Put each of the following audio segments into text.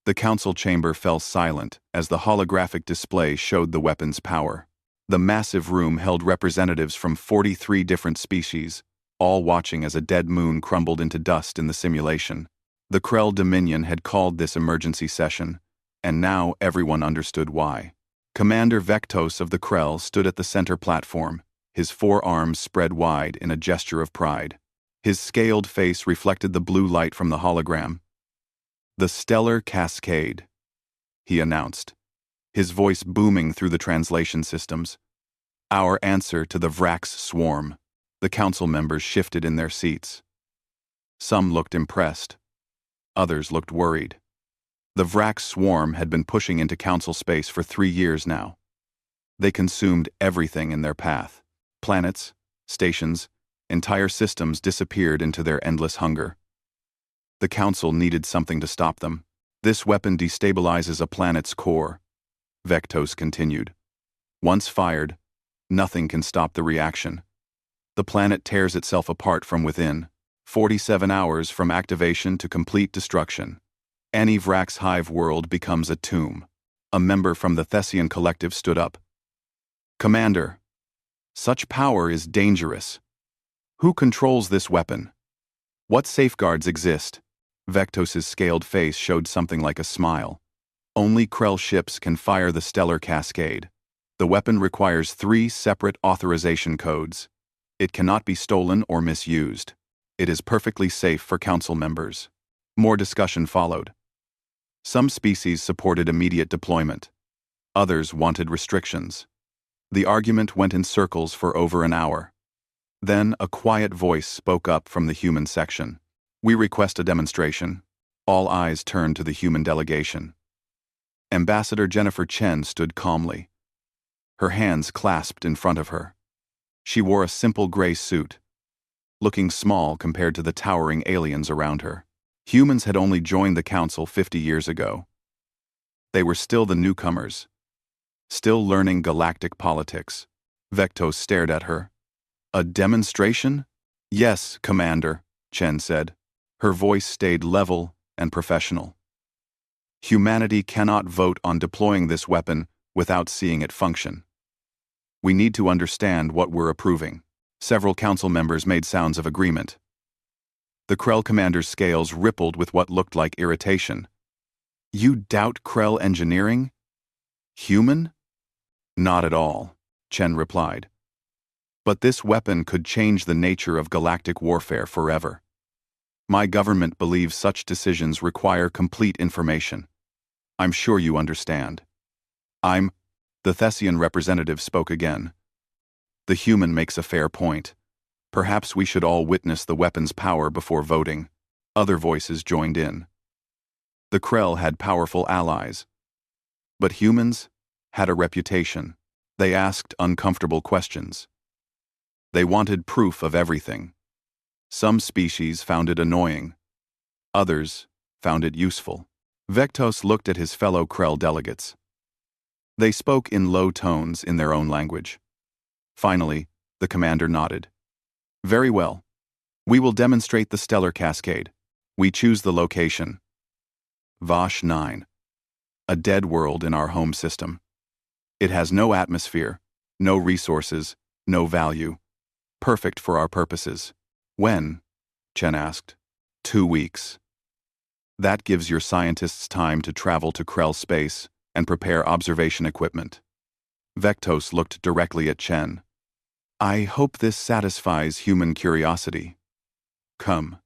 The council chamber fell silent as the holographic display showed the weapon's power. The massive room held representatives from 43 different species, all watching as a dead moon crumbled into dust in the simulation. The Krell Dominion had called this emergency session, and now everyone understood why. Commander Vectos of the Krell stood at the center platform, his forearms spread wide in a gesture of pride. His scaled face reflected the blue light from the hologram. "The Stellar Cascade," he announced, his voice booming through the translation systems. "Our answer to the Vrax swarm." The council members shifted in their seats. Some looked impressed. Others looked worried. The Vrax swarm had been pushing into council space for 3 years now. They consumed everything in their path. Planets, stations, entire systems disappeared into their endless hunger. The council needed something to stop them. "This weapon destabilizes a planet's core," Vectos continued. "Once fired, nothing can stop the reaction. The planet tears itself apart from within, 47 hours from activation to complete destruction. Any Vrax hive world becomes a tomb." A member from the Thessian collective stood up. "Commander, such power is dangerous. Who controls this weapon? What safeguards exist?" Vectos's scaled face showed something like a smile. "Only Krell ships can fire the Stellar Cascade. The weapon requires 3 separate authorization codes. It cannot be stolen or misused. It is perfectly safe for council members." More discussion followed. Some species supported immediate deployment. Others wanted restrictions. The argument went in circles for over an hour. Then a quiet voice spoke up from the human section. "We request a demonstration." All eyes turned to the human delegation. Ambassador Jennifer Chen stood calmly, her hands clasped in front of her. She wore a simple gray suit, looking small compared to the towering aliens around her. Humans had only joined the council 50 years ago. They were still the newcomers, still learning galactic politics. Vectos stared at her. "A demonstration?" "Yes, Commander," Chen said. Her voice stayed level and professional. "Humanity cannot vote on deploying this weapon without seeing it function. We need to understand what we're approving." Several council members made sounds of agreement. The Krell commander's scales rippled with what looked like irritation. "You doubt Krell engineering? Human?" "Not at all," Chen replied. "But this weapon could change the nature of galactic warfare forever. My government believes such decisions require complete information. I'm sure you understand." The Thessian representative spoke again. "The human makes a fair point. Perhaps we should all witness the weapon's power before voting." Other voices joined in. The Krell had powerful allies. But humans had a reputation. They asked uncomfortable questions. They wanted proof of everything. Some species found it annoying. Others found it useful. Vectos looked at his fellow Krell delegates. They spoke in low tones in their own language. Finally, the commander nodded. "Very well. We will demonstrate the Stellar Cascade. We choose the location. Vosh 9. A dead world in our home system. It has no atmosphere, no resources, no value. Perfect for our purposes." "When?" Chen asked. 2 weeks. That gives your scientists time to travel to Krell space and prepare observation equipment." Vectos looked directly at Chen. "I hope this satisfies human curiosity." "Come."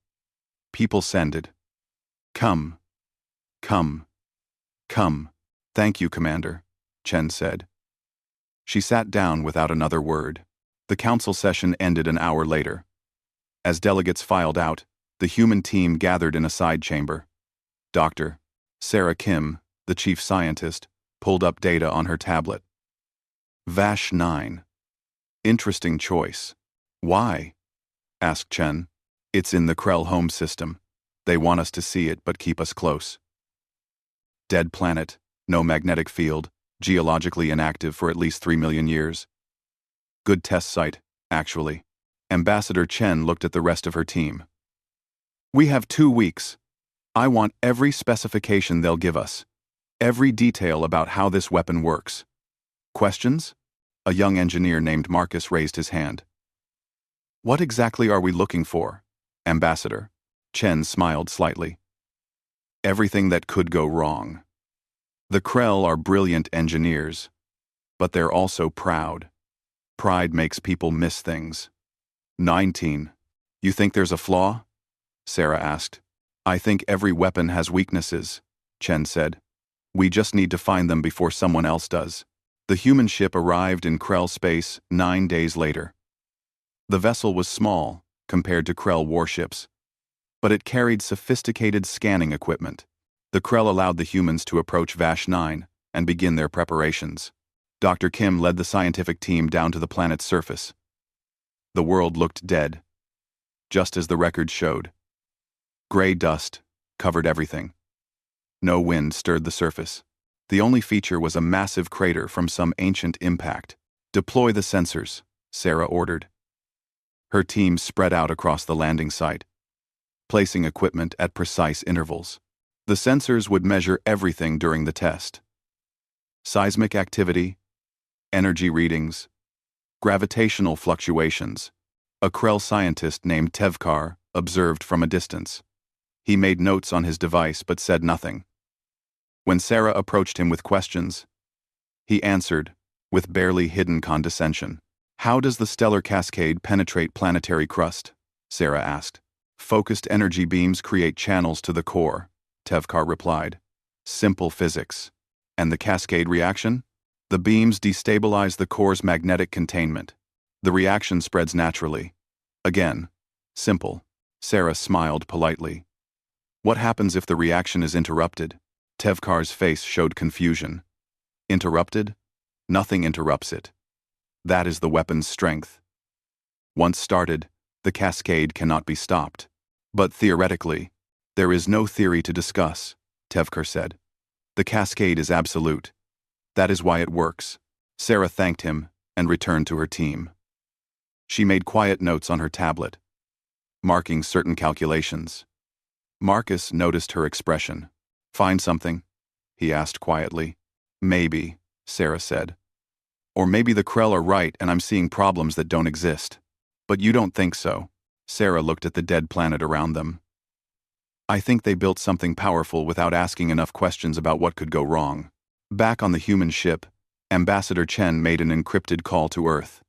People sended. "Come. Come. Come." "Thank you, Commander," Chen said. She sat down without another word. The council session ended an hour later. As delegates filed out, the human team gathered in a side chamber. Dr. Sarah Kim, the chief scientist, pulled up data on her tablet. "Vash 9. Interesting choice." "Why?" asked Chen. "It's in the Krell home system. They want us to see it but keep us close. Dead planet, no magnetic field, geologically inactive for at least 3 million years. Good test site, actually." Ambassador Chen looked at the rest of her team. "We have 2 weeks. I want every specification they'll give us. Every detail about how this weapon works. Questions? A young engineer named Marcus raised his hand. What exactly are we looking for, Ambassador? Chen smiled slightly. Everything that could go wrong. The Krell are brilliant engineers, but they're also proud. Pride makes people miss things. 19. You think there's a flaw? Sarah asked. I think every weapon has weaknesses, Chen said. We just need to find them before someone else does. The human ship arrived in Krell space 9 days later. The vessel was small compared to Krell warships, but it carried sophisticated scanning equipment. The Krell allowed the humans to approach Vash 9 and begin their preparations. Dr. Kim led the scientific team down to the planet's surface. The world looked dead, just as the record showed. Gray dust covered everything. No wind stirred the surface. The only feature was a massive crater from some ancient impact. Deploy the sensors, Sarah ordered. Her team spread out across the landing site, placing equipment at precise intervals. The sensors would measure everything during the test. Seismic activity, energy readings, gravitational fluctuations. A Krell scientist named Tevkar observed from a distance. He made notes on his device but said nothing. When Sarah approached him with questions, he answered with barely hidden condescension. How does the stellar cascade penetrate planetary crust? Sarah asked. Focused energy beams create channels to the core, Tevkar replied. Simple physics. And the cascade reaction? The beams destabilize the core's magnetic containment. The reaction spreads naturally. Again, simple. Sarah smiled politely. What happens if the reaction is interrupted? Tevkar's face showed confusion. Interrupted? Nothing interrupts it. That is the weapon's strength. Once started, the cascade cannot be stopped. But theoretically, there is no theory to discuss, Tevkar said. The cascade is absolute. That is why it works. Sarah thanked him and returned to her team. She made quiet notes on her tablet, marking certain calculations. Marcus noticed her expression. Find something? He asked quietly. Maybe, Sarah said. Or maybe the Krell are right and I'm seeing problems that don't exist. But you don't think so. Sarah looked at the dead planet around them. I think they built something powerful without asking enough questions about what could go wrong. Back on the human ship, Ambassador Chen made an encrypted call to Earth.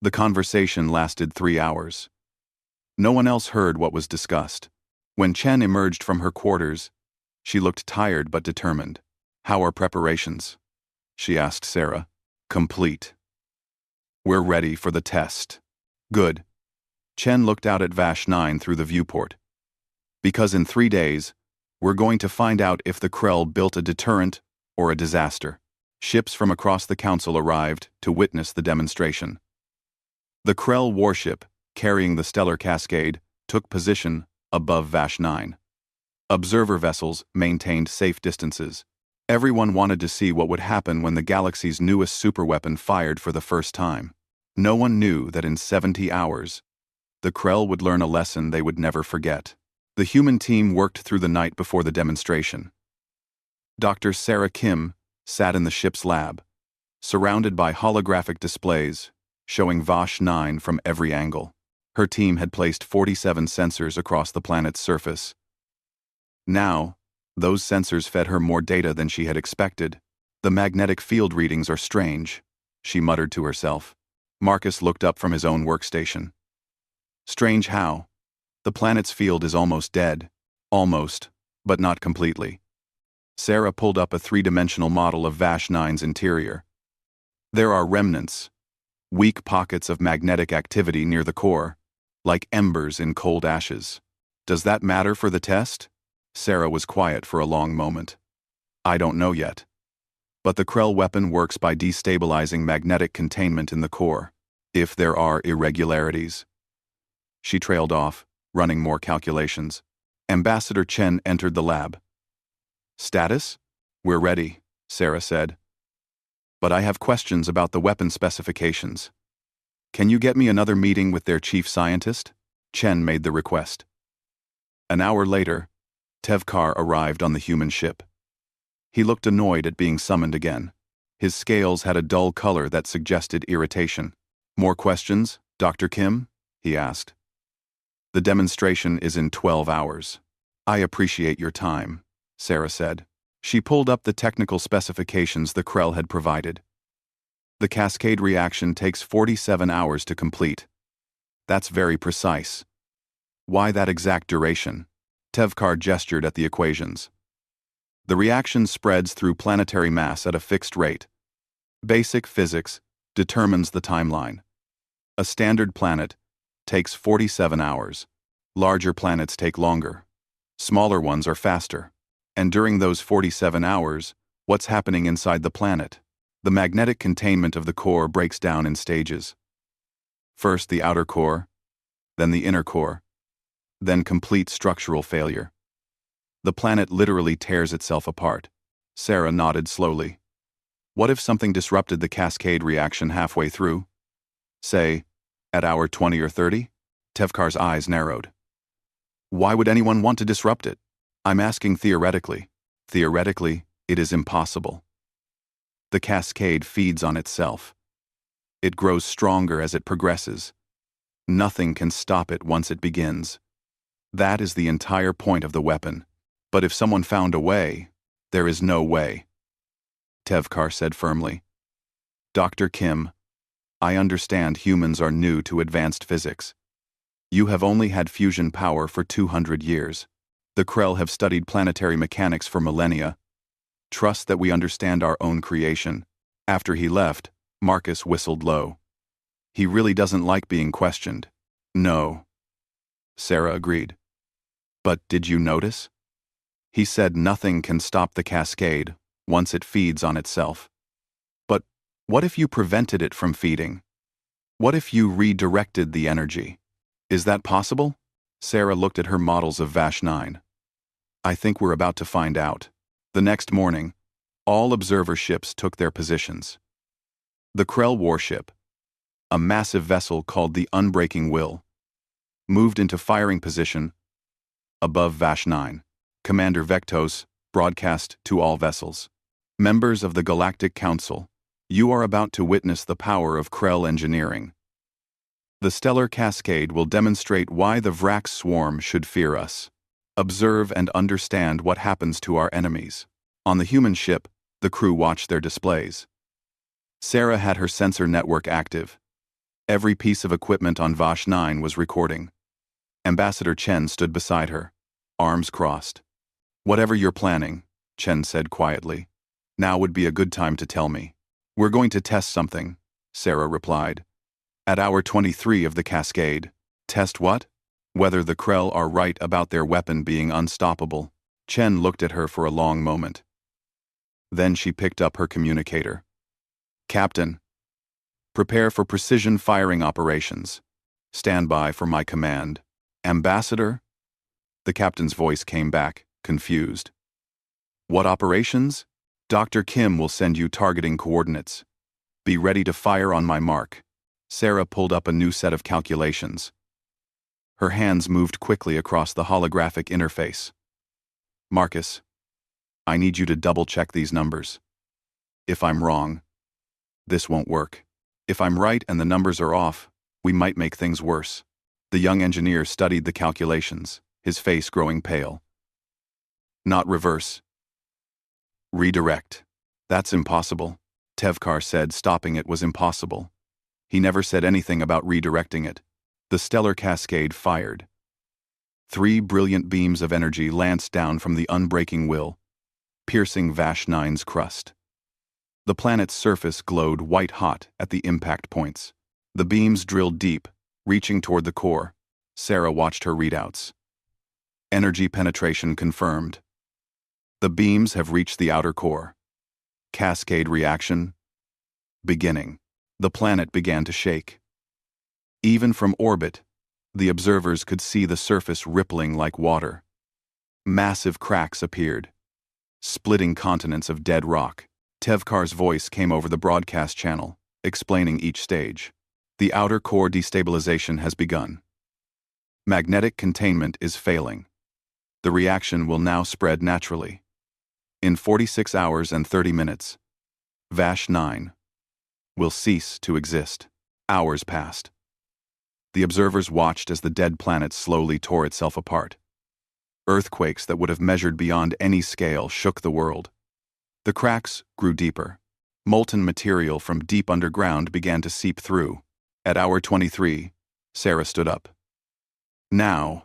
The conversation lasted 3 hours. No one else heard what was discussed. When Chen emerged from her quarters, she looked tired but determined. How are preparations? She asked Sarah. Complete. We're ready for the test. Good. Chen looked out at Vash 9 through the viewport. Because in 3 days, we're going to find out if the Krell built a deterrent or a disaster. Ships from across the Council arrived to witness the demonstration. The Krell warship, carrying the stellar cascade, took position above Vash 9. Observer vessels maintained safe distances. Everyone wanted to see what would happen when the galaxy's newest superweapon fired for the first time. No one knew that in 70 hours, the Krell would learn a lesson they would never forget. The human team worked through the night before the demonstration. Dr. Sarah Kim sat in the ship's lab, surrounded by holographic displays showing Vash 9 from every angle. Her team had placed 47 sensors across the planet's surface. Now, those sensors fed her more data than she had expected. The magnetic field readings are strange, she muttered to herself. Marcus looked up from his own workstation. Strange how? The planet's field is almost dead. Almost, but not completely. Sarah pulled up a 3-dimensional model of Vash 9's interior. There are remnants, weak pockets of magnetic activity near the core, like embers in cold ashes. Does that matter for the test? Sarah was quiet for a long moment. I don't know yet. But the Krell weapon works by destabilizing magnetic containment in the core, if there are irregularities. She trailed off, running more calculations. Ambassador Chen entered the lab. Status? We're ready, Sarah said. But I have questions about the weapon specifications. Can you get me another meeting with their chief scientist? Chen made the request. An hour later, Tevkar arrived on the human ship. He looked annoyed at being summoned again. His scales had a dull color that suggested irritation. "More questions, Dr. Kim?" he asked. "The demonstration is in 12 hours. I appreciate your time," Sarah said. She pulled up the technical specifications the Krell had provided. The cascade reaction takes 47 hours to complete. That's very precise. Why that exact duration? Tevkar gestured at the equations. The reaction spreads through planetary mass at a fixed rate. Basic physics determines the timeline. A standard planet takes 47 hours. Larger planets take longer. Smaller ones are faster. And during those 47 hours, what's happening inside the planet? The magnetic containment of the core breaks down in stages. First the outer core, then the inner core, then complete structural failure. The planet literally tears itself apart. Sarah nodded slowly. What if something disrupted the cascade reaction halfway through? Say, at hour 20 or 30? Tevkar's eyes narrowed. Why would anyone want to disrupt it? I'm asking theoretically. Theoretically, it is impossible. The cascade feeds on itself. It grows stronger as it progresses. Nothing can stop it once it begins. That is the entire point of the weapon. But if someone found a way, there is no way. Tevkar said firmly. Dr. Kim, I understand humans are new to advanced physics. You have only had fusion power for 200 years. The Krell have studied planetary mechanics for millennia. Trust that we understand our own creation. After he left, Marcus whistled low. He really doesn't like being questioned. No. Sarah agreed. But did you notice? He said nothing can stop the cascade once it feeds on itself. But what if you prevented it from feeding? What if you redirected the energy? Is that possible? Sarah looked at her models of Vash 9. I think we're about to find out. The next morning, all observer ships took their positions. The Krell warship, a massive vessel called the Unbreaking Will, moved into firing position above Vash 9. Commander Vectos broadcast to all vessels. Members of the Galactic Council, you are about to witness the power of Krell engineering. The stellar cascade will demonstrate why the Vrax swarm should fear us. Observe and understand what happens to our enemies. On the human ship, the crew watched their displays. Sarah had her sensor network active. Every piece of equipment on Vash 9 was recording. Ambassador Chen stood beside her, arms crossed. Whatever you're planning, Chen said quietly, now would be a good time to tell me. We're going to test something, Sarah replied. At hour 23 of the cascade. Test what? Whether the Krell are right about their weapon being unstoppable. Chen looked at her for a long moment. Then she picked up her communicator. Captain, prepare for precision firing operations. Stand by for my command. Ambassador? The captain's voice came back, confused. What operations? Dr. Kim will send you targeting coordinates. Be ready to fire on my mark. Sarah pulled up a new set of calculations. Her hands moved quickly across the holographic interface. Marcus, I need you to double-check these numbers. If I'm wrong, this won't work. If I'm right and the numbers are off, we might make things worse. The young engineer studied the calculations, his face growing pale. Not reverse. Redirect. That's impossible, Tevkar said. Stopping it was impossible. He never said anything about redirecting it. The stellar cascade fired. 3 brilliant beams of energy lanced down from the Unbreaking Will, piercing Vash 9's crust. The planet's surface glowed white-hot at the impact points. The beams drilled deep, reaching toward the core. Sarah watched her readouts. Energy penetration confirmed. The beams have reached the outer core. Cascade reaction beginning. The planet began to shake. Even from orbit, the observers could see the surface rippling like water. Massive cracks appeared, splitting continents of dead rock. Tevkar's voice came over the broadcast channel, explaining each stage. The outer core destabilization has begun. Magnetic containment is failing. The reaction will now spread naturally. In 46 hours and 30 minutes, Vash 9 will cease to exist. Hours passed. The observers watched as the dead planet slowly tore itself apart. Earthquakes that would have measured beyond any scale shook the world. The cracks grew deeper. Molten material from deep underground began to seep through. At hour 23, Sarah stood up. Now,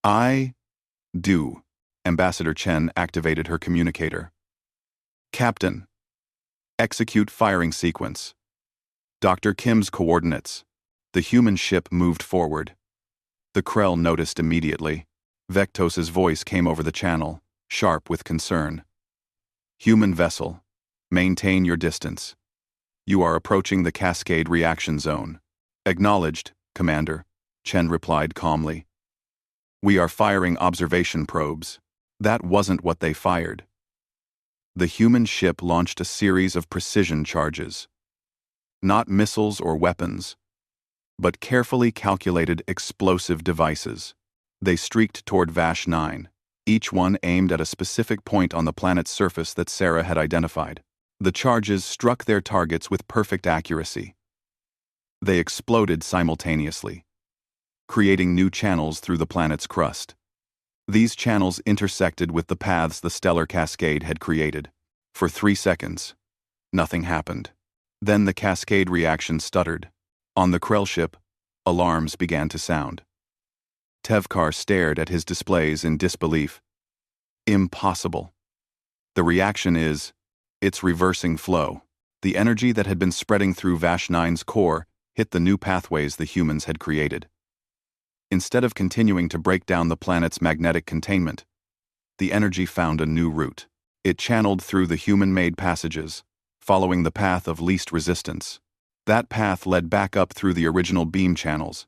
I do. Ambassador Chen activated her communicator. Captain, execute firing sequence. Dr. Kim's coordinates. The human ship moved forward. The Krell noticed immediately. Vectos's voice came over the channel, sharp with concern. Human vessel, maintain your distance. You are approaching the Cascade reaction zone. Acknowledged, Commander, Chen replied calmly. We are firing observation probes. That wasn't what they fired. The human ship launched a series of precision charges. Not missiles or weapons, but carefully calculated explosive devices. They streaked toward Vash 9, each one aimed at a specific point on the planet's surface that Sarah had identified. The charges struck their targets with perfect accuracy. They exploded simultaneously, creating new channels through the planet's crust. These channels intersected with the paths the stellar cascade had created. For 3 seconds, nothing happened. Then the cascade reaction stuttered. On the Krell ship, alarms began to sound. Tevkar stared at his displays in disbelief. Impossible. The reaction is, it's reversing flow. The energy that had been spreading through Vash 9's core hit the new pathways the humans had created. Instead of continuing to break down the planet's magnetic containment, the energy found a new route. It channeled through the human-made passages, following the path of least resistance. That path led back up through the original beam channels,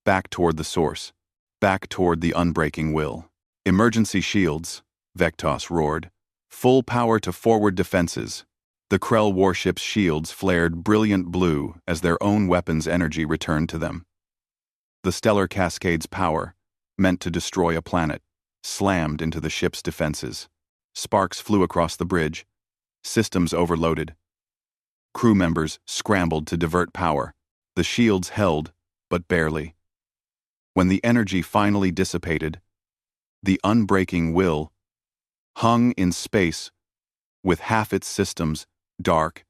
back toward the source, back toward the unbreaking will. Emergency shields, Vectos roared. Full power to forward defenses. The Krell warship's shields flared brilliant blue as their own weapons' energy returned to them. The stellar cascade's power, meant to destroy a planet, slammed into the ship's defenses. Sparks flew across the bridge. Systems overloaded. Crew members scrambled to divert power. The shields held, but barely. When the energy finally dissipated, the unbreaking will hung in space with half its systems dark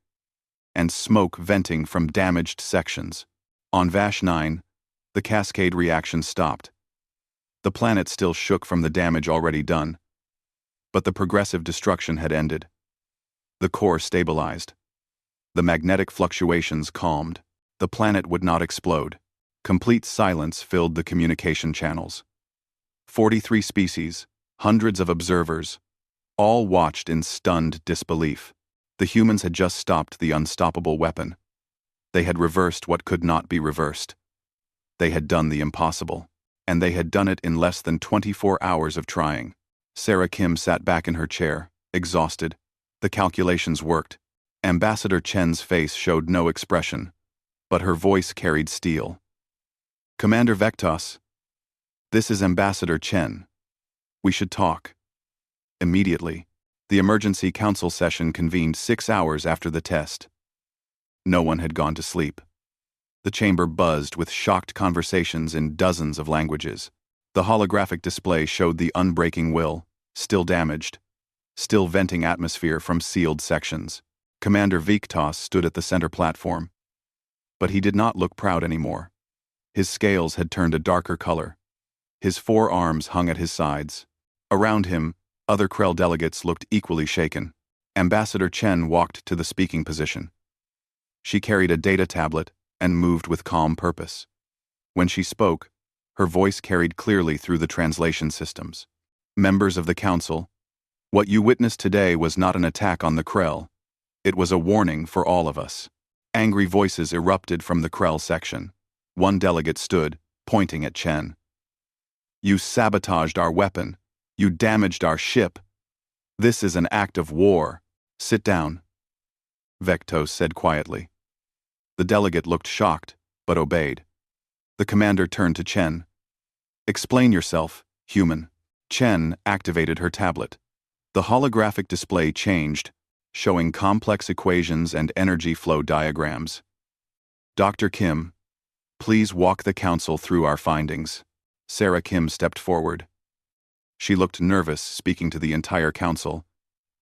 and smoke venting from damaged sections. On Vash 9, the cascade reaction stopped. The planet still shook from the damage already done, but the progressive destruction had ended. The core stabilized. The magnetic fluctuations calmed. The planet would not explode. Complete silence filled the communication channels. 43 species, hundreds of observers, all watched in stunned disbelief. The humans had just stopped the unstoppable weapon. They had reversed what could not be reversed. They had done the impossible, and they had done it in less than 24 hours of trying. Sarah Kim sat back in her chair, exhausted. The calculations worked. Ambassador Chen's face showed no expression, but her voice carried steel. Commander Vectos, this is Ambassador Chen. We should talk. Immediately, the emergency council session convened 6 hours after the test. No one had gone to sleep. The chamber buzzed with shocked conversations in dozens of languages. The holographic display showed the unbreaking will, still damaged, still venting atmosphere from sealed sections. Commander Vectos stood at the center platform. But he did not look proud anymore. His scales had turned a darker color. His 4 arms hung at his sides. Around him, other Krell delegates looked equally shaken. Ambassador Chen walked to the speaking position. She carried a data tablet and moved with calm purpose. When she spoke, her voice carried clearly through the translation systems. Members of the council, what you witnessed today was not an attack on the Krell. It was a warning for all of us. Angry voices erupted from the Krell section. One delegate stood, pointing at Chen. You sabotaged our weapon. You damaged our ship. This is an act of war. Sit down, Vectos said quietly. The delegate looked shocked, but obeyed. The commander turned to Chen. Explain yourself, human. Chen activated her tablet. The holographic display changed, showing complex equations and energy flow diagrams. Dr. Kim, please walk the council through our findings. Sarah Kim stepped forward. She looked nervous speaking to the entire council,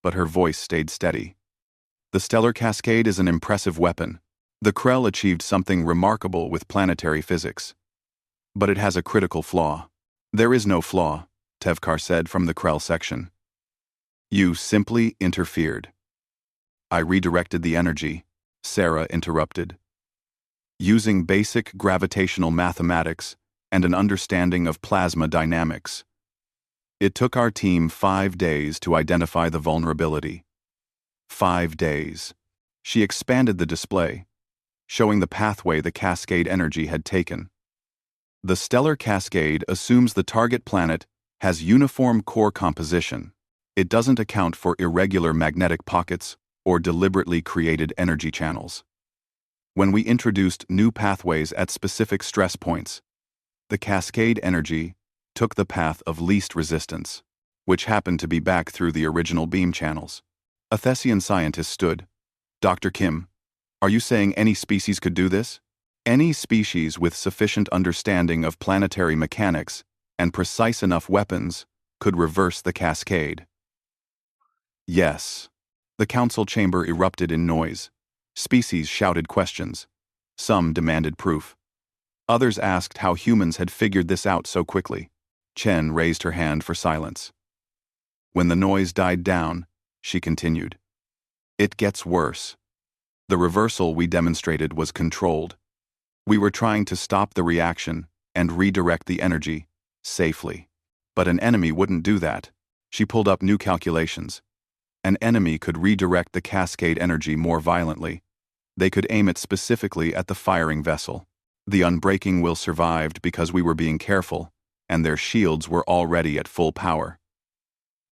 but her voice stayed steady. The stellar cascade is an impressive weapon. The Krell achieved something remarkable with planetary physics. But it has a critical flaw. There is no flaw, Tevkar said from the Krell section. You simply interfered. I redirected the energy, Sarah interrupted. Using basic gravitational mathematics and an understanding of plasma dynamics. It took our team 5 days to identify the vulnerability. 5 days. She expanded the display, showing the pathway the cascade energy had taken. The stellar cascade assumes the target planet has uniform core composition. It doesn't account for irregular magnetic pockets or deliberately created energy channels. When we introduced new pathways at specific stress points, the cascade energy took the path of least resistance, which happened to be back through the original beam channels. A Thessian scientist stood. Dr. Kim, are you saying any species could do this? Any species with sufficient understanding of planetary mechanics and precise enough weapons could reverse the cascade. Yes. The council chamber erupted in noise. Species shouted questions. Some demanded proof. Others asked how humans had figured this out so quickly. Chen raised her hand for silence. When the noise died down, she continued. It gets worse. The reversal we demonstrated was controlled. We were trying to stop the reaction and redirect the energy safely. But an enemy wouldn't do that. She pulled up new calculations. An enemy could redirect the cascade energy more violently. They could aim it specifically at the firing vessel. The Unbreaking Will survived because we were being careful, and their shields were already at full power.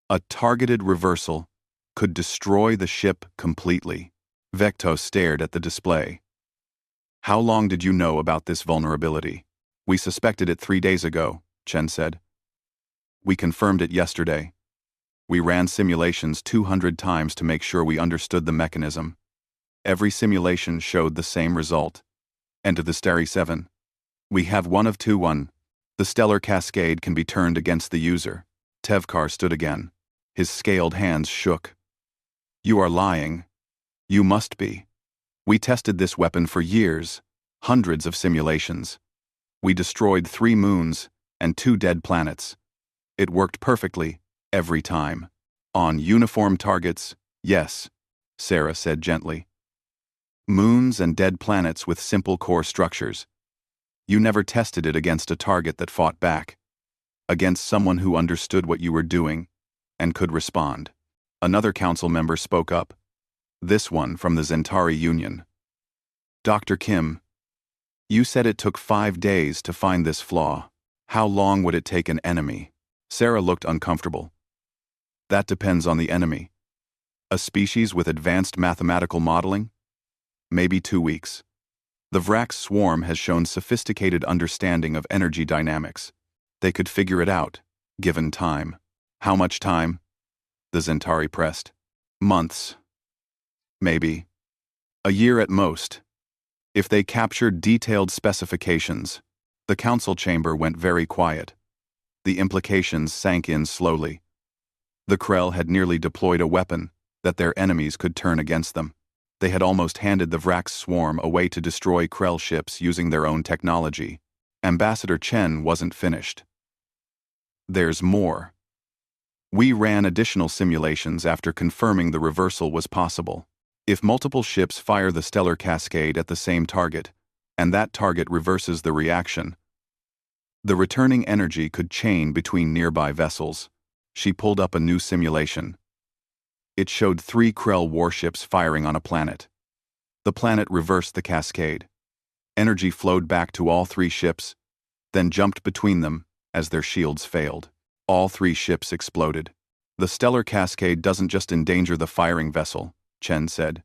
A targeted reversal could destroy the ship completely. Vecto stared at the display. How long did you know about this vulnerability? We suspected it 3 days ago, Chen said. We confirmed it yesterday. We ran simulations 200 times to make sure we understood the mechanism. Every simulation showed the same result. Enter the Stary 7. We have one of two. The stellar cascade can be turned against the user. Tevkar stood again. His scaled hands shook. You are lying. You must be. We tested this weapon for years, hundreds of simulations. We destroyed 3 moons and 2 dead planets. It worked perfectly, every time. On uniform targets, yes, Sarah said gently. Moons and dead planets with simple core structures. You never tested it against a target that fought back, against someone who understood what you were doing and could respond. Another council member spoke up. This one from the Zentari Union. Dr. Kim, you said it took 5 days to find this flaw. How long would it take an enemy? Sarah looked uncomfortable. That depends on the enemy. A species with advanced mathematical modeling? Maybe 2 weeks. The Vrax swarm has shown sophisticated understanding of energy dynamics. They could figure it out, given time. How much time? The Zentari pressed. Months. Maybe. A year at most. If they captured detailed specifications. The council chamber went very quiet. The implications sank in slowly. The Krell had nearly deployed a weapon that their enemies could turn against them. They had almost handed the Vrax swarm away to destroy Krell ships using their own technology. Ambassador Chen wasn't finished. There's more. We ran additional simulations after confirming the reversal was possible. If multiple ships fire the stellar cascade at the same target, and that target reverses the reaction, the returning energy could chain between nearby vessels. She pulled up a new simulation. It showed 3 Krell warships firing on a planet. The planet reversed the cascade. Energy flowed back to all 3 ships, then jumped between them as their shields failed. All 3 ships exploded. The stellar cascade doesn't just endanger the firing vessel, Chen said.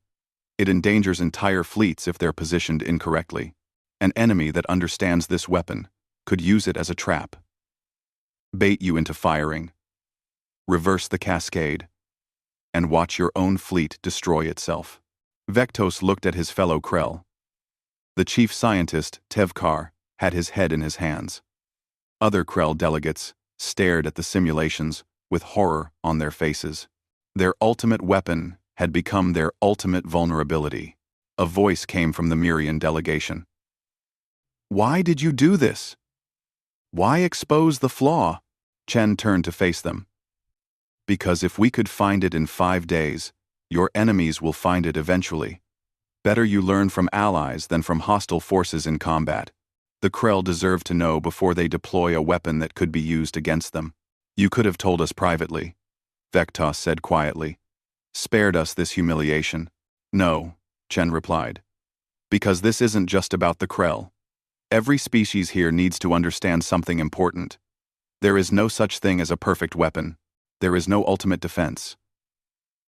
It endangers entire fleets if they're positioned incorrectly. An enemy that understands this weapon could use it as a trap. Bait you into firing, reverse the cascade, and watch your own fleet destroy itself. Vectos looked at his fellow Krell. The chief scientist, Tevkar, had his head in his hands. Other Krell delegates stared at the simulations with horror on their faces. Their ultimate weapon had become their ultimate vulnerability. A voice came from the Mirian delegation. "Why did you do this? Why expose the flaw?" Chen turned to face them. "Because if we could find it in 5 days, your enemies will find it eventually. Better you learn from allies than from hostile forces in combat. The Krell deserve to know before they deploy a weapon that could be used against them." "You could have told us privately," Vectos said quietly. "Spared us this humiliation." "No," Chen replied. "Because this isn't just about the Krell. Every species here needs to understand something important. There is no such thing as a perfect weapon. There is no ultimate defense.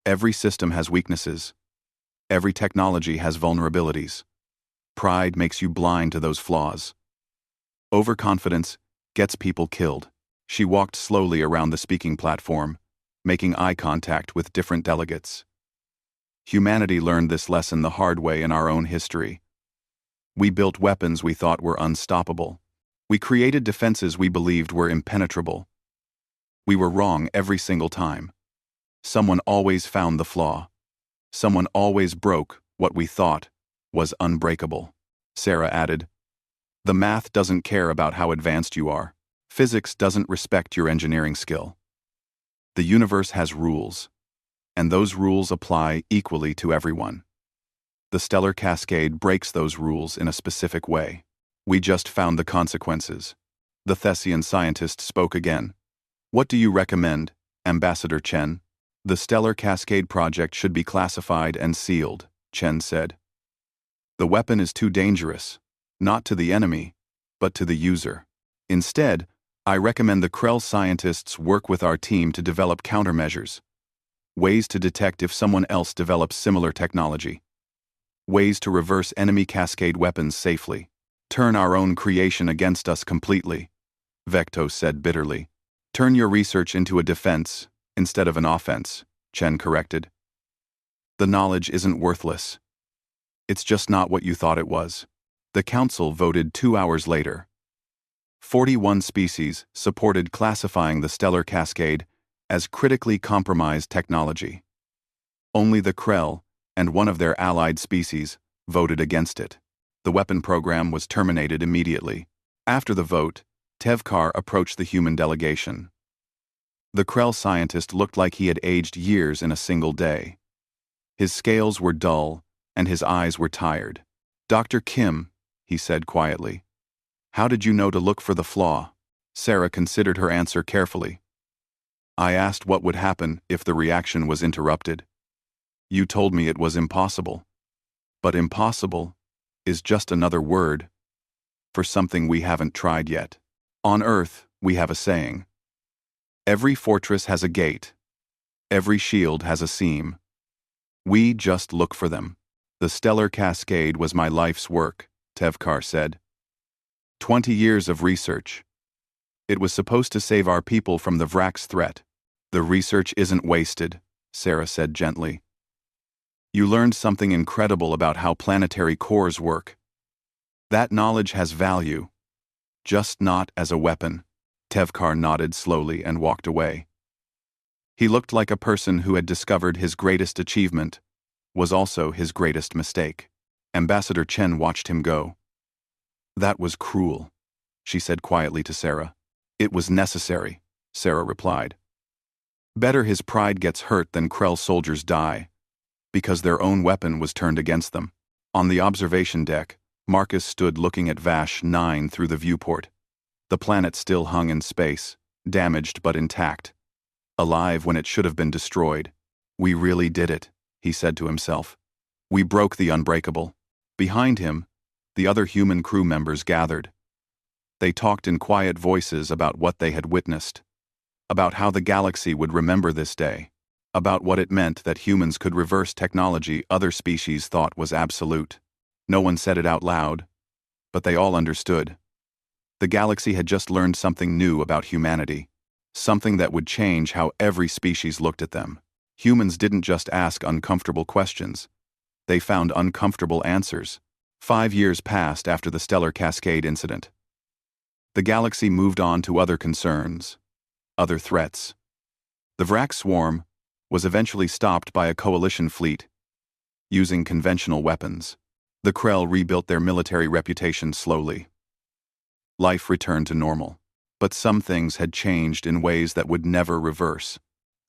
Every system has weaknesses. Every technology has vulnerabilities. Pride makes you blind to those flaws. Overconfidence gets people killed." She walked slowly around the speaking platform, making eye contact with different delegates. "Humanity learned this lesson the hard way in our own history. We built weapons we thought were unstoppable. We created defenses we believed were impenetrable. We were wrong every single time. Someone always found the flaw. Someone always broke what we thought was unbreakable." Sarah added, "The math doesn't care about how advanced you are. Physics doesn't respect your engineering skill. The universe has rules, and those rules apply equally to everyone. The stellar cascade breaks those rules in a specific way. We just found the consequences." The Thessian scientist spoke again. "What do you recommend, Ambassador Chen?" "The stellar cascade project should be classified and sealed," Chen said. "The weapon is too dangerous, not to the enemy, but to the user. Instead, I recommend the Krell scientists work with our team to develop countermeasures, ways to detect if someone else develops similar technology, ways to reverse enemy cascade weapons safely, turn our own creation against us completely," Vectos said bitterly. "Turn your research into a defense instead of an offense," Chen corrected. "The knowledge isn't worthless. It's just not what you thought it was." The council voted 2 hours later. 41 species supported classifying the stellar cascade as critically compromised technology. Only the Krell and one of their allied species voted against it. The weapon program was terminated immediately. After the vote, Tevkar approached the human delegation. The Krell scientist looked like he had aged years in a single day. His scales were dull, and his eyes were tired. "Dr. Kim," he said quietly, "how did you know to look for the flaw?" Sarah considered her answer carefully. "I asked what would happen if the reaction was interrupted. You told me it was impossible. But impossible is just another word for something we haven't tried yet. On Earth, we have a saying. Every fortress has a gate. Every shield has a seam. We just look for them. The stellar cascade was my life's work," Tevkar said. 20 years of research. It was supposed to save our people from the Vrak's threat. "The research isn't wasted," Sarah said gently. "You learned something incredible about how planetary cores work. That knowledge has value, just not as a weapon." Tevkar nodded slowly and walked away. He looked like a person who had discovered his greatest achievement was also his greatest mistake. Ambassador Chen watched him go. "That was cruel," she said quietly to Sarah. "It was necessary," Sarah replied. "Better his pride gets hurt than Krell soldiers die, because their own weapon was turned against them." On the observation deck, Marcus stood looking at Vash 9 through the viewport. The planet still hung in space, damaged but intact, alive when it should have been destroyed. "We really did it," he said to himself. "We broke the unbreakable." Behind him, the other human crew members gathered. They talked in quiet voices about what they had witnessed, about how the galaxy would remember this day, about what it meant that humans could reverse technology other species thought was absolute. No one said it out loud, but they all understood. The galaxy had just learned something new about humanity. Something that would change how every species looked at them. Humans didn't just ask uncomfortable questions. They found uncomfortable answers. 5 years passed after the stellar cascade incident. The galaxy moved on to other concerns, other threats. The Vrak swarm was eventually stopped by a coalition fleet using conventional weapons. The Krell rebuilt their military reputation slowly. Life returned to normal. But some things had changed in ways that would never reverse.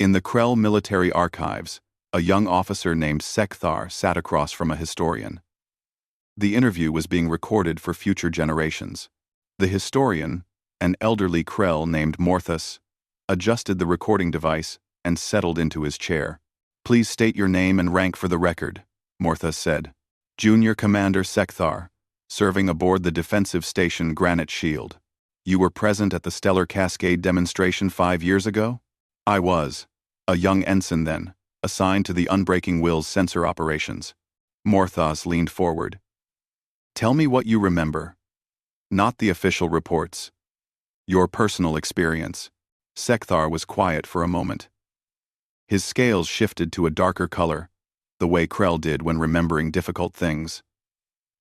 In the Krell military archives, a young officer named Sekthar sat across from a historian. The interview was being recorded for future generations. The historian, an elderly Krell named Morthus, adjusted the recording device and settled into his chair. "Please state your name and rank for the record," Morthus said. "Junior Commander Sekthar, serving aboard the defensive station Granite Shield. You were present at the Stellar Cascade demonstration 5 years ago?" "I was. A young ensign then, assigned to the Unbreaking Will's sensor operations." Morthos leaned forward. "Tell me what you remember. Not the official reports. Your personal experience." Sekthar was quiet for a moment. His scales shifted to a darker color, the way Krell did when remembering difficult things.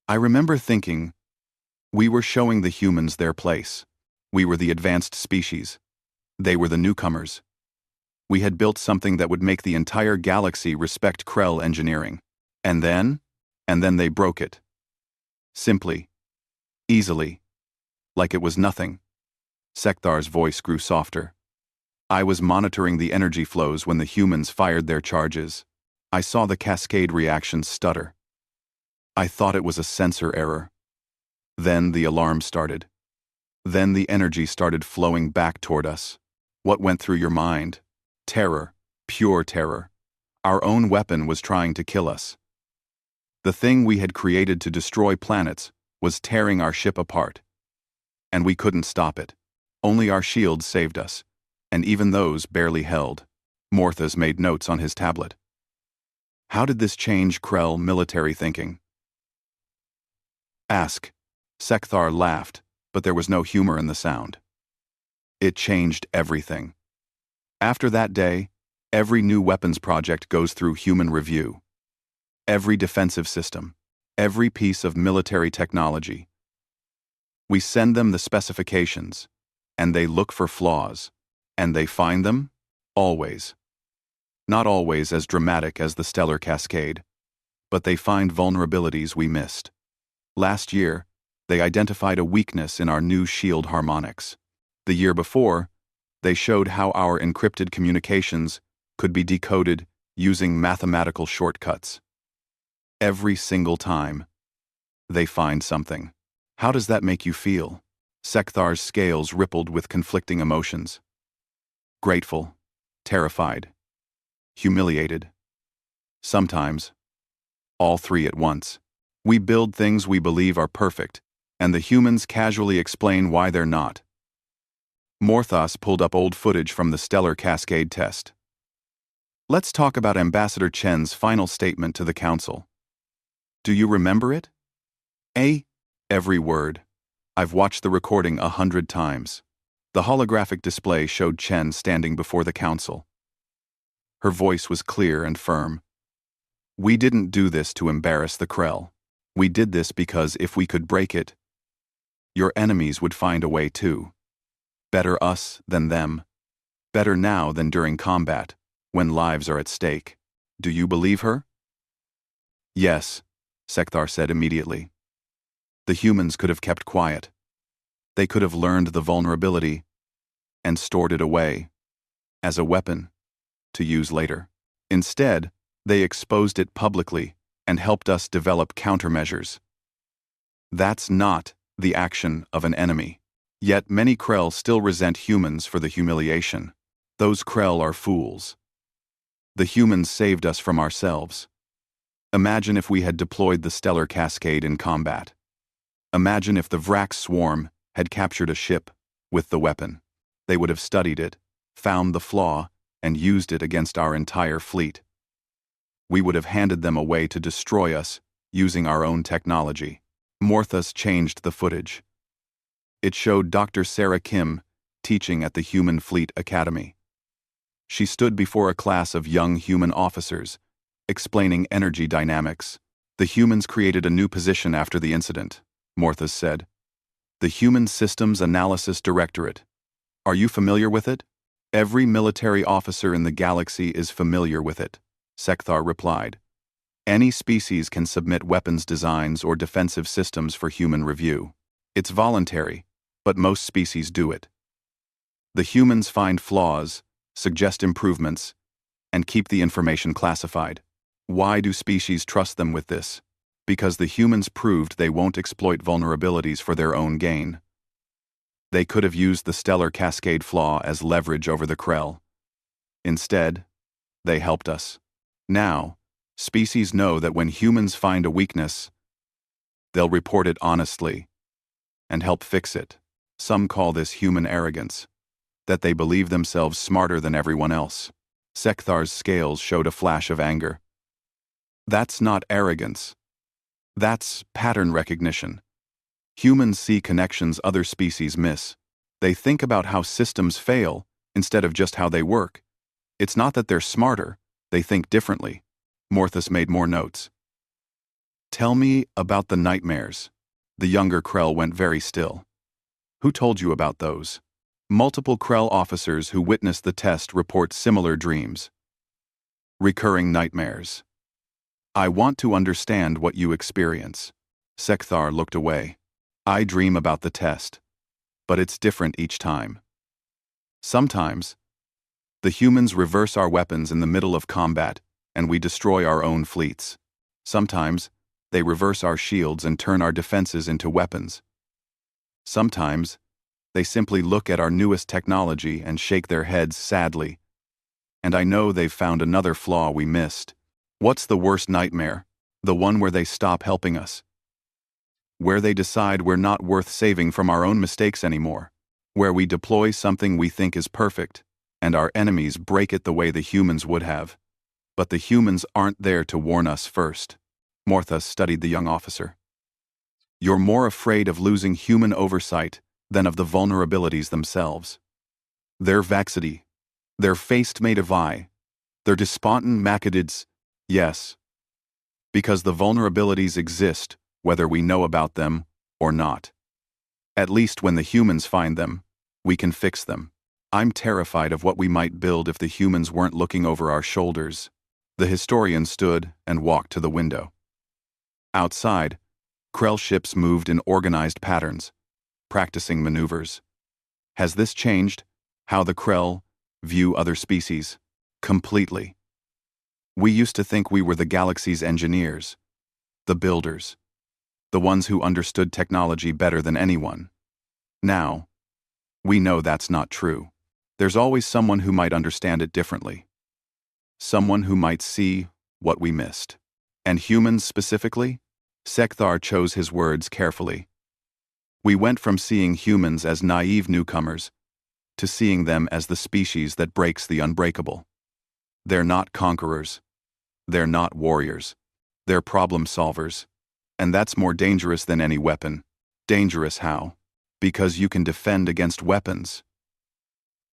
"I remember thinking, we were showing the humans their place. We were the advanced species. They were the newcomers. We had built something that would make the entire galaxy respect Krell engineering. And then they broke it. Simply. Easily. Like it was nothing." Sekthar's voice grew softer. "I was monitoring the energy flows when the humans fired their charges. I saw the cascade reactions stutter. I thought it was a sensor error. Then the alarm started. Then the energy started flowing back toward us. What went through your mind? Terror. Pure terror. Our own weapon was trying to kill us. The thing we had created to destroy planets was tearing our ship apart. And we couldn't stop it. Only our shields saved us, and even those barely held." Morthos made notes on his tablet. "How did this change Krell military thinking?" "Ask." Sekthar laughed, but there was no humor in the sound. "It changed everything. After that day, every new weapons project goes through human review. Every defensive system, every piece of military technology. We send them the specifications, and they look for flaws, and they find them, always. Not always as dramatic as the stellar cascade, but they find vulnerabilities we missed. Last year, they identified a weakness in our new shield harmonics. The year before, they showed how our encrypted communications could be decoded using mathematical shortcuts. Every single time, they find something. How does that make you feel?" Sekthar's scales rippled with conflicting emotions. Grateful, terrified, humiliated. Sometimes, all three at once. We build things we believe are perfect, and the humans casually explain why they're not. Morthos pulled up old footage from the stellar cascade test. "Let's talk about Ambassador Chen's final statement to the Council. Do you remember it?" Every word. I've watched the recording 100 times. The holographic display showed Chen standing before the Council. Her voice was clear and firm. "We didn't do this to embarrass the Krell. We did this because if we could break it, your enemies would find a way too. Better us than them. Better now than during combat, when lives are at stake. Do you believe her?" "Yes," Sekthar said immediately. The humans could have kept quiet. They could have learned the vulnerability and stored it away as a weapon to use later. Instead, they exposed it publicly and helped us develop countermeasures. That's not the action of an enemy. Yet many Krell still resent humans for the humiliation. Those Krell are fools. The humans saved us from ourselves. Imagine if we had deployed the stellar cascade in combat. Imagine if the Vrak swarm had captured a ship with the weapon. They would have studied it, found the flaw, and used it against our entire fleet. We would have handed them a way to destroy us using our own technology. Morthos changed the footage. It showed Dr. Sarah Kim teaching at the Human Fleet Academy. She stood before a class of young human officers, explaining energy dynamics. The humans created a new position after the incident, Morthas said. The Human Systems Analysis Directorate. Are you familiar with it? Every military officer in the galaxy is familiar with it, Sekthar replied. Any species can submit weapons designs or defensive systems for human review. It's voluntary, but most species do it. The humans find flaws, suggest improvements, and keep the information classified. Why do species trust them with this? Because the humans proved they won't exploit vulnerabilities for their own gain. They could have used the stellar cascade flaw as leverage over the Krell. Instead, they helped us. Now, species know that when humans find a weakness, they'll report it honestly and help fix it. Some call this human arrogance, that they believe themselves smarter than everyone else. Sekthar's scales showed a flash of anger. That's not arrogance. That's pattern recognition. Humans see connections other species miss. They think about how systems fail instead of just how they work. It's not that they're smarter, they think differently. Morthas made more notes. Tell me about the nightmares. The younger Krell went very still. Who told you about those? Multiple Krell officers who witnessed the test report similar dreams. Recurring nightmares. I want to understand what you experience. Sekthar looked away. I dream about the test, but it's different each time. Sometimes, the humans reverse our weapons in the middle of combat, and we destroy our own fleets. Sometimes, they reverse our shields and turn our defenses into weapons. Sometimes, they simply look at our newest technology and shake their heads sadly. And I know they've found another flaw we missed. What's the worst nightmare? The one where they stop helping us. Where they decide we're not worth saving from our own mistakes anymore. Where we deploy something we think is perfect, and our enemies break it the way the humans would have. But the humans aren't there to warn us first. Morthas studied the young officer. You're more afraid of losing human oversight than of the vulnerabilities themselves. They're Vaxity. They're faced made of eye. They're despontent Macadids. Yes. Because the vulnerabilities exist, whether we know about them or not. At least when the humans find them, we can fix them. I'm terrified of what we might build if the humans weren't looking over our shoulders. The historian stood and walked to the window. Outside, Krell ships moved in organized patterns, practicing maneuvers. Has this changed how the Krell view other species? Completely. We used to think we were the galaxy's engineers, the builders, the ones who understood technology better than anyone. Now, we know that's not true. There's always someone who might understand it differently. Someone who might see what we missed. And humans specifically? Sekthar chose his words carefully. We went from seeing humans as naive newcomers to seeing them as the species that breaks the unbreakable. They're not conquerors. They're not warriors. They're problem solvers. And that's more dangerous than any weapon. Dangerous how? Because you can defend against weapons.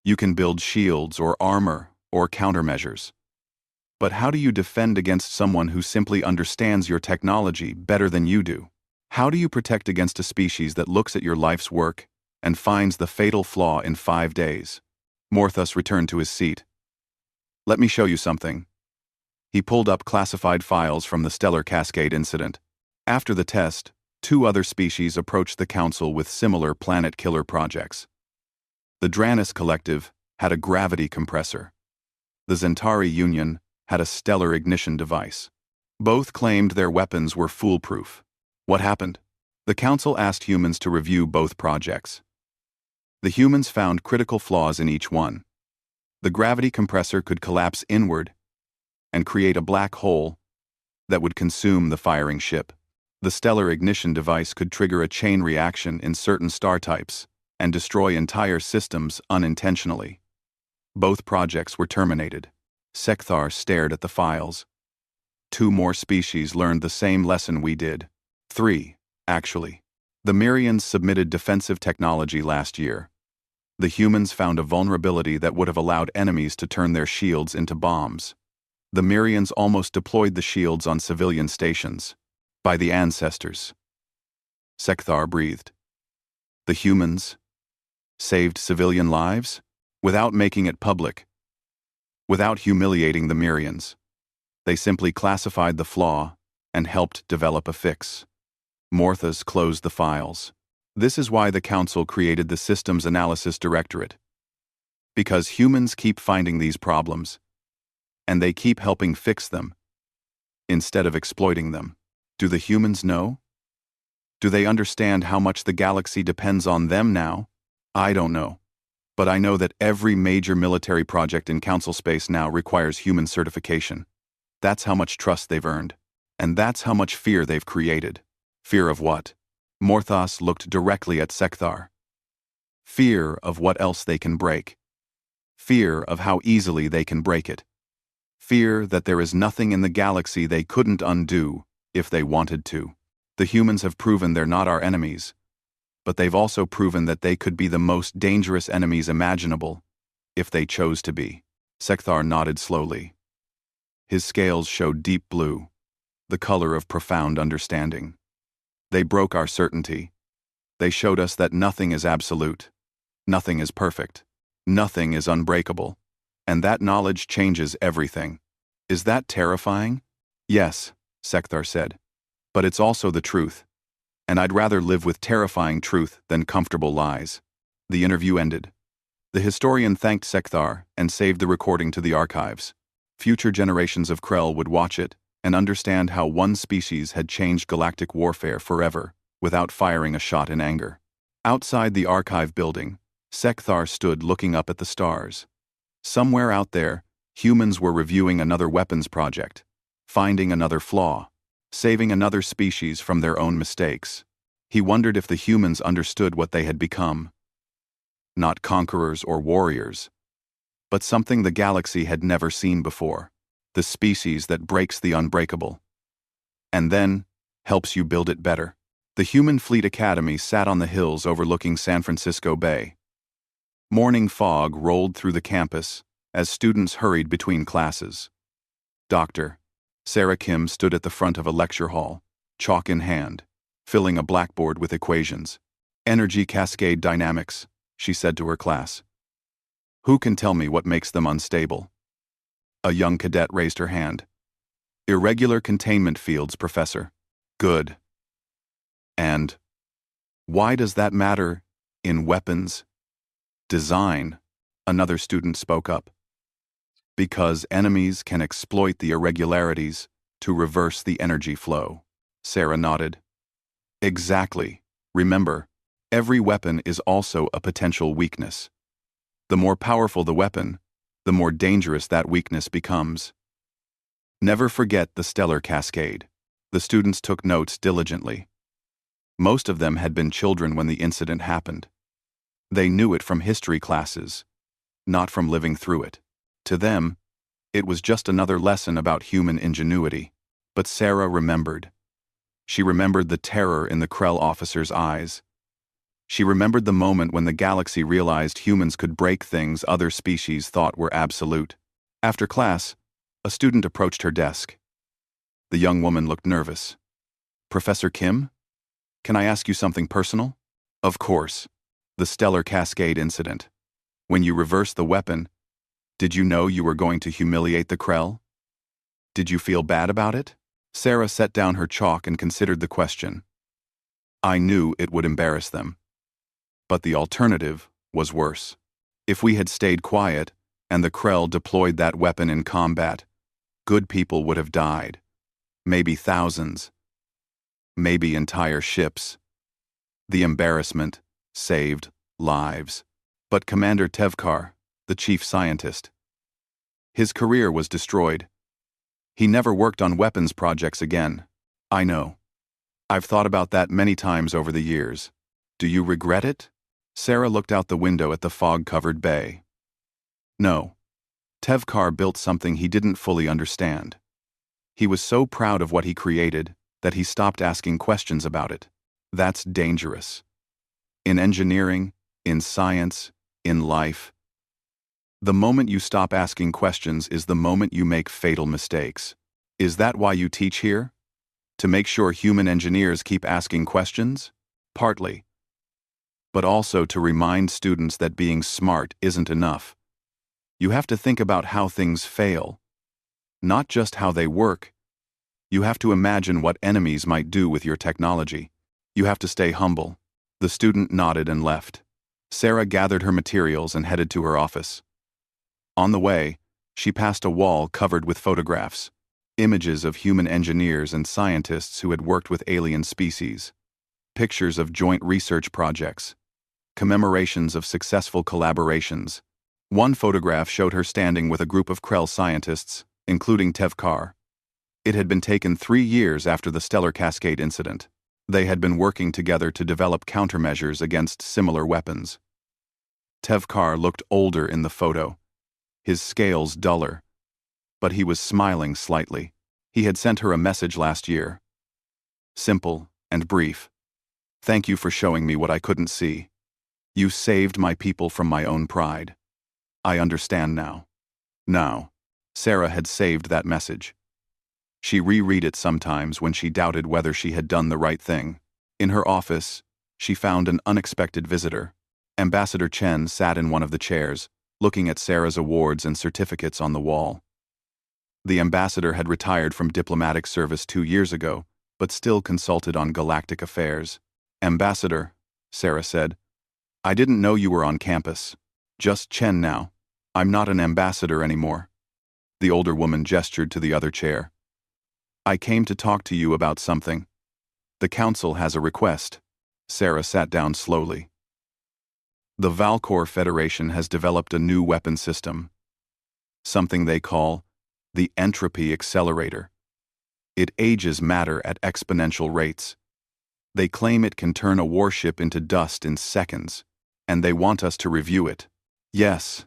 You can build shields or armor or countermeasures. But how do you defend against someone who simply understands your technology better than you do? How do you protect against a species that looks at your life's work and finds the fatal flaw in 5 days? Morthas returned to his seat. Let me show you something. He pulled up classified files from the Stellar Cascade incident. After the test, 2 other species approached the Council with similar planet killer projects. The Dranis Collective had a gravity compressor. The Zentari Union had a stellar ignition device. Both claimed their weapons were foolproof. What happened? The Council asked humans to review both projects. The humans found critical flaws in each one. The gravity compressor could collapse inward and create a black hole that would consume the firing ship. The stellar ignition device could trigger a chain reaction in certain star types and destroy entire systems unintentionally. Both projects were terminated. Sekthar stared at the files. 2 more species learned the same lesson we did. 3, actually. The Myrians submitted defensive technology last year. The humans found a vulnerability that would have allowed enemies to turn their shields into bombs. The Mirians almost deployed the shields on civilian stations. By the ancestors. Sekthar breathed. The humans saved civilian lives without making it public, without humiliating the Mirians. They simply classified the flaw and helped develop a fix. Morthas closed the files. This is why the Council created the Systems Analysis Directorate. Because humans keep finding these problems, and they keep helping fix them, instead of exploiting them. Do the humans know? Do they understand how much the galaxy depends on them now? I don't know. But I know that every major military project in Council space now requires human certification. That's how much trust they've earned. And that's how much fear they've created. Fear of what? Morthas looked directly at Sekthar. Fear of what else they can break. Fear of how easily they can break it. Fear that there is nothing in the galaxy they couldn't undo if they wanted to. The humans have proven they're not our enemies, but they've also proven that they could be the most dangerous enemies imaginable, if they chose to be. Sekthar nodded slowly. His scales showed deep blue, the color of profound understanding. They broke our certainty. They showed us that nothing is absolute. Nothing is perfect. Nothing is unbreakable. And that knowledge changes everything. Is that terrifying? Yes, Sekthar said. But it's also the truth. And I'd rather live with terrifying truth than comfortable lies. The interview ended. The historian thanked Sekthar and saved the recording to the archives. Future generations of Krell would watch it and understand how one species had changed galactic warfare forever without firing a shot in anger. Outside the archive building, Sekthar stood looking up at the stars. Somewhere out there, humans were reviewing another weapons project, finding another flaw, saving another species from their own mistakes. He wondered if the humans understood what they had become. Not conquerors or warriors, but something the galaxy had never seen before. The species that breaks the unbreakable. And then, helps you build it better. The Human Fleet Academy sat on the hills overlooking San Francisco Bay. Morning fog rolled through the campus as students hurried between classes. Dr. Sarah Kim stood at the front of a lecture hall, chalk in hand, filling a blackboard with equations. Energy cascade dynamics, she said to her class. Who can tell me what makes them unstable? A young cadet raised her hand. Irregular containment fields, Professor. Good. And why does that matter in weapons design? Another student spoke up. Because enemies can exploit the irregularities to reverse the energy flow. Sarah nodded. Exactly. Remember, every weapon is also a potential weakness. The more powerful the weapon, the more dangerous that weakness becomes. Never forget the stellar cascade. The students took notes diligently. Most of them had been children when the incident happened. They knew it from history classes, not from living through it. To them, it was just another lesson about human ingenuity. But Sarah remembered. She remembered the terror in the Krell officer's eyes. She remembered the moment when the galaxy realized humans could break things other species thought were absolute. After class, a student approached her desk. The young woman looked nervous. Professor Kim? Can I ask you something personal? Of course. The stellar cascade incident. When you reversed the weapon, did you know you were going to humiliate the Krell? Did you feel bad about it? Sarah set down her chalk and considered the question. I knew it would embarrass them. But the alternative was worse. If we had stayed quiet and the Krell deployed that weapon in combat, good people would have died. Maybe thousands. Maybe entire ships. The embarrassment saved lives. But Commander Tevkar, the chief scientist, his career was destroyed. He never worked on weapons projects again. I know. I've thought about that many times over the years. Do you regret it? Sarah looked out the window at the fog-covered bay. No. Tevkar built something he didn't fully understand. He was so proud of what he created that he stopped asking questions about it. That's dangerous. In engineering, in science, in life. The moment you stop asking questions is the moment you make fatal mistakes. Is that why you teach here? To make sure human engineers keep asking questions? Partly. But also to remind students that being smart isn't enough. You have to think about how things fail, not just how they work. You have to imagine what enemies might do with your technology. You have to stay humble. The student nodded and left. Sarah gathered her materials and headed to her office. On the way, she passed a wall covered with photographs, images of human engineers and scientists who had worked with alien species, pictures of joint research projects, commemorations of successful collaborations. One photograph showed her standing with a group of Krell scientists, including Tevkar. It had been taken 3 years after the Stellar Cascade incident. They had been working together to develop countermeasures against similar weapons. Tevkar looked older in the photo, his scales duller, but he was smiling slightly. He had sent her a message last year. Simple and brief. Thank you for showing me what I couldn't see. You saved my people from my own pride. I understand now. Now, Sarah had saved that message. She reread it sometimes when she doubted whether she had done the right thing. In her office, she found an unexpected visitor. Ambassador Chen sat in one of the chairs, looking at Sarah's awards and certificates on the wall. The ambassador had retired from diplomatic service 2 years ago, but still consulted on galactic affairs. Ambassador, Sarah said, I didn't know you were on campus. Just Chen now. I'm not an ambassador anymore. The older woman gestured to the other chair. I came to talk to you about something. The council has a request. Sarah sat down slowly. The Valcor Federation has developed a new weapon system, something they call the entropy accelerator. It ages matter at exponential rates. They claim it can turn a warship into dust in seconds, and they want us to review it. Yes.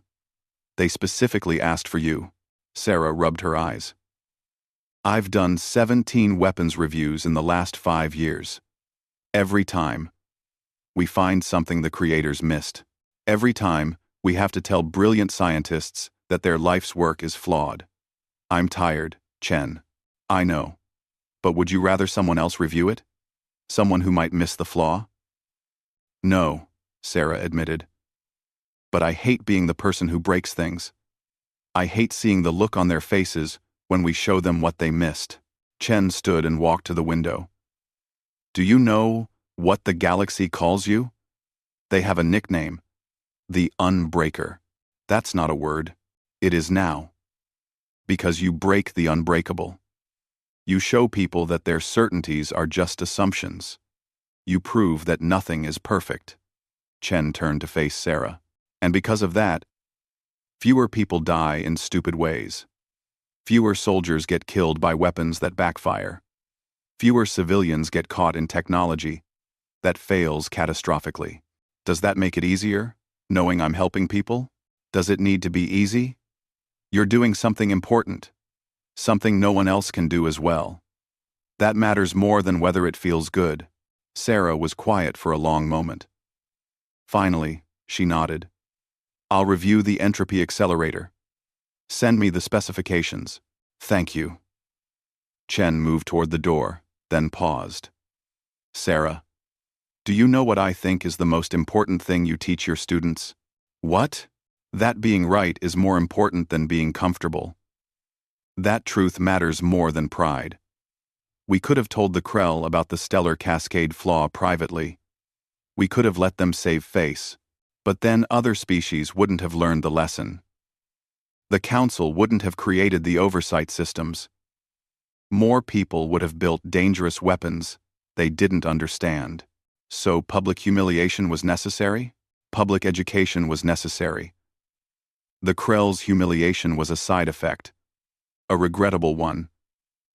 They specifically asked for you. Sarah rubbed her eyes. I've done 17 weapons reviews in the last 5 years. Every time, we find something the creators missed. Every time, we have to tell brilliant scientists that their life's work is flawed. I'm tired, Chen. I know. But would you rather someone else review it? Someone who might miss the flaw? No, Sarah admitted. But I hate being the person who breaks things. I hate seeing the look on their faces when we show them what they missed. Chen stood and walked to the window. Do you know what the galaxy calls you? They have a nickname. The Unbreaker. That's not a word. It is now. Because you break the unbreakable. You show people that their certainties are just assumptions. You prove that nothing is perfect. Chen turned to face Sarah. And because of that, fewer people die in stupid ways. Fewer soldiers get killed by weapons that backfire. Fewer civilians get caught in technology that fails catastrophically. Does that make it easier, knowing I'm helping people? Does it need to be easy? You're doing something important, something no one else can do as well. That matters more than whether it feels good. Sarah was quiet for a long moment. Finally, she nodded. I'll review the entropy accelerator. Send me the specifications. Thank you. Chen moved toward the door, then paused. Sarah, do you know what I think is the most important thing you teach your students? What? That being right is more important than being comfortable. That truth matters more than pride. We could have told the Krell about the stellar cascade flaw privately. We could have let them save face, but then other species wouldn't have learned the lesson. The Council wouldn't have created the oversight systems. More people would have built dangerous weapons they didn't understand. So public humiliation was necessary? Public education was necessary. The Krell's humiliation was a side effect. A regrettable one,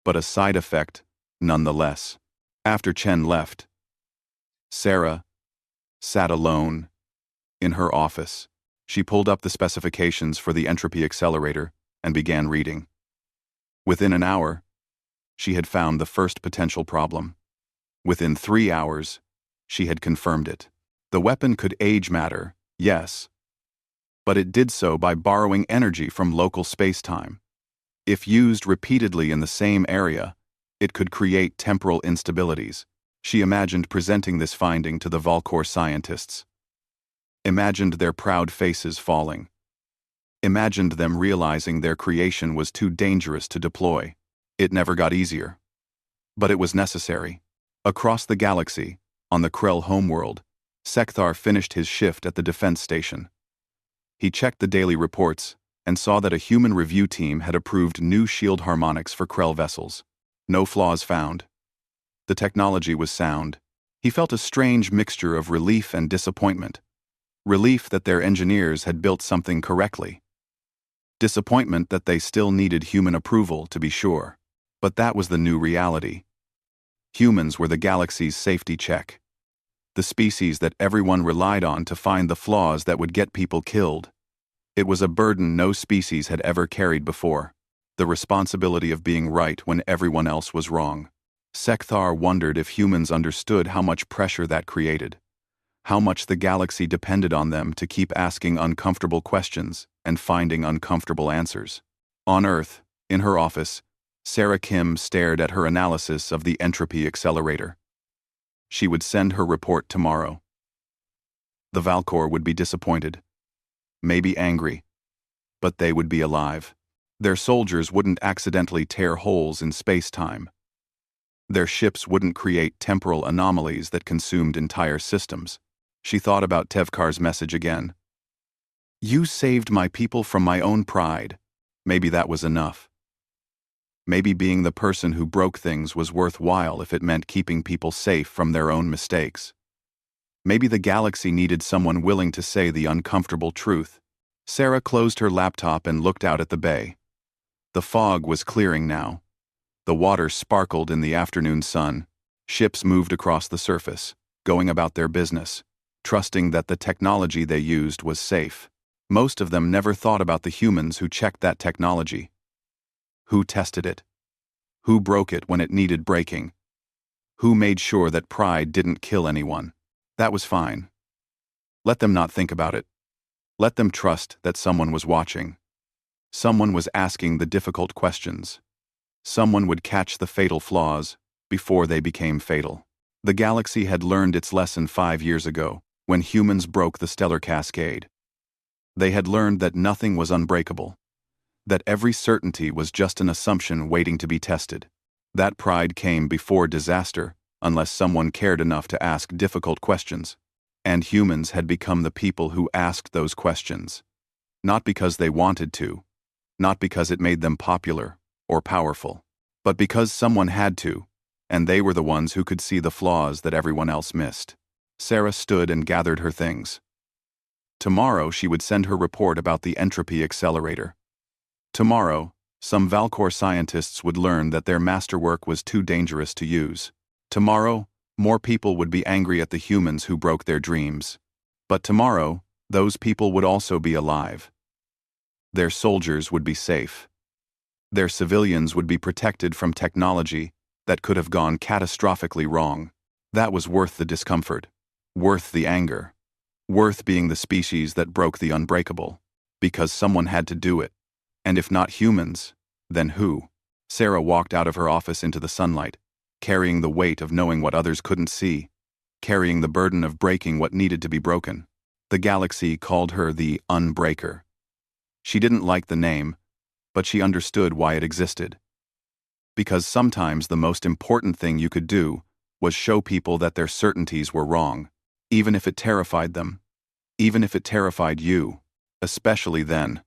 but a side effect nonetheless. After Chen left, Sarah sat alone in her office. She pulled up the specifications for the entropy accelerator and began reading. Within an hour, she had found the first potential problem. Within 3 hours, she had confirmed it. The weapon could age matter, yes, but it did so by borrowing energy from local space-time. If used repeatedly in the same area, it could create temporal instabilities. She imagined presenting this finding to the Valkor scientists. Imagined their proud faces falling. Imagined them realizing their creation was too dangerous to deploy. It never got easier. But it was necessary. Across the galaxy, on the Krell homeworld, Sekthar finished his shift at the defense station. He checked the daily reports and saw that a human review team had approved new shield harmonics for Krell vessels. No flaws found. The technology was sound. He felt a strange mixture of relief and disappointment. Relief that their engineers had built something correctly. Disappointment that they still needed human approval, to be sure. But that was the new reality. Humans were the galaxy's safety check. The species that everyone relied on to find the flaws that would get people killed. It was a burden no species had ever carried before. The responsibility of being right when everyone else was wrong. Sekthar wondered if humans understood how much pressure that created. How much the galaxy depended on them to keep asking uncomfortable questions and finding uncomfortable answers. On Earth, in her office, Sarah Kim stared at her analysis of the entropy accelerator. She would send her report tomorrow. The Valkor would be disappointed. Maybe angry. But they would be alive. Their soldiers wouldn't accidentally tear holes in space-time. Their ships wouldn't create temporal anomalies that consumed entire systems. She thought about Tevkar's message again. You saved my people from my own pride. Maybe that was enough. Maybe being the person who broke things was worthwhile if it meant keeping people safe from their own mistakes. Maybe the galaxy needed someone willing to say the uncomfortable truth. Sarah closed her laptop and looked out at the bay. The fog was clearing now. The water sparkled in the afternoon sun. Ships moved across the surface, going about their business, trusting that the technology they used was safe. Most of them never thought about the humans who checked that technology. Who tested it? Who broke it when it needed breaking? Who made sure that pride didn't kill anyone? That was fine. Let them not think about it. Let them trust that someone was watching. Someone was asking the difficult questions. Someone would catch the fatal flaws before they became fatal. The galaxy had learned its lesson 5 years ago, when humans broke the stellar cascade. They had learned that nothing was unbreakable. That every certainty was just an assumption waiting to be tested. That pride came before disaster, unless someone cared enough to ask difficult questions. And humans had become the people who asked those questions. Not because they wanted to, not because it made them popular or powerful, but because someone had to, and they were the ones who could see the flaws that everyone else missed. Sarah stood and gathered her things. Tomorrow she would send her report about the entropy accelerator. Tomorrow, some Valkor scientists would learn that their masterwork was too dangerous to use. Tomorrow, more people would be angry at the humans who broke their dreams. But tomorrow, those people would also be alive. Their soldiers would be safe. Their civilians would be protected from technology that could have gone catastrophically wrong. That was worth the discomfort, worth the anger, worth being the species that broke the unbreakable, because someone had to do it. And if not humans, then who? Sarah walked out of her office into the sunlight, carrying the weight of knowing what others couldn't see, carrying the burden of breaking what needed to be broken. The galaxy called her the Unbreaker. She didn't like the name, but she understood why it existed. Because sometimes the most important thing you could do was show people that their certainties were wrong, even if it terrified them, even if it terrified you, especially then.